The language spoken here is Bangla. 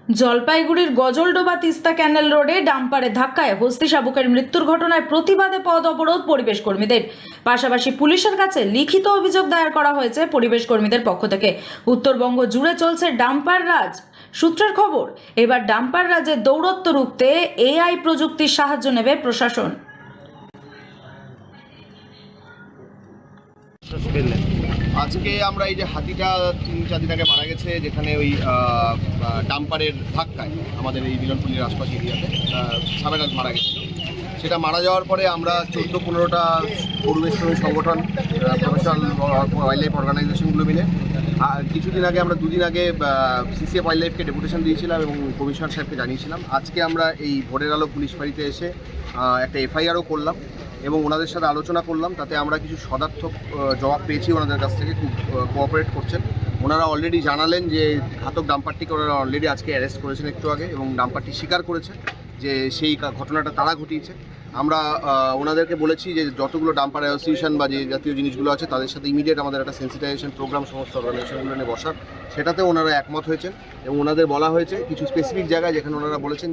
জলপাইগুড়ির গজলডোবা তিস্তা ক্যানেল রোডে ডাম্পারে ধাক্কায় হস্তি শাবকের মৃত্যুর ঘটনায় প্রতিবাদে পথ অবরোধ পরিবেশ কর্মীদের। পাশাপাশি পুলিশের কাছে লিখিত অভিযোগ দায়ের করা হয়েছে পরিবেশ কর্মীদের পক্ষ থেকে। উত্তরবঙ্গ জুড়ে চলছে ডাম্পার রাজ। সূত্রের খবর, এবার ডাম্পার রাজের দৌরত্ব রুখতে এআই প্রযুক্তির সাহায্য নেবে প্রশাসন। আজকে আমরা এই যে হাতিটা 3-4 দিন আগে মারা গেছে, যেখানে ওই ডাম্পারের ধাক্কায় আমাদের এই মিলনপল্লীর আশপাশ এরিয়াতে সাবেরাজ মারা গেছে। সেটা মারা যাওয়ার পরে আমরা 14-15টা পরিবেশকর্মী সংগঠন, প্রফেশনাল ওয়াইল্ড লাইফ অর্গানাইজেশনগুলো মিলে কিছুদিন আগে আমরা 2 দিন আগে সিসিএফ ওয়াইল্ড লাইফকে ডেপুটেশন দিয়েছিলাম এবং কমিশনার সাহেবকে জানিয়েছিলাম। আজকে আমরা এই ভোরের আলো পুলিশ বাড়িতে এসে একটা এফআইআরও করলাম এবং ওনাদের সাথে আলোচনা করলাম। তাতে আমরা কিছু সদার্থক জবাব পেয়েছি ওনাদের কাছ থেকে, খুব কোঅপারেট করছেন। ওনারা অলরেডি জানালেন যে ঘাতক ডাম্পারটিকে ওনারা অলরেডি আজকে অ্যারেস্ট করেছেন একটু আগে, এবং ডাম্পারটি স্বীকার করেছে যে সেই ঘটনাটা তারা ঘটিয়েছে। আমরা ওনাদেরকে বলেছি যে যতগুলো ডাম্পার অ্যাসোসিয়েশন বা যে জাতীয় জিনিসগুলো আছে তাদের সাথে ইমিডিয়েট আমাদের একটা সেন্সিটাইজেশন প্রোগ্রাম সমস্ত অর্গানাইজেশনগুলো নিয়ে বসার, সেটাতে ওনারা একমত হয়েছেন এবং ওনাদের বলা হয়েছে কিছু স্পেসিফিক জায়গায় যেখানে ওনারা বলেছেন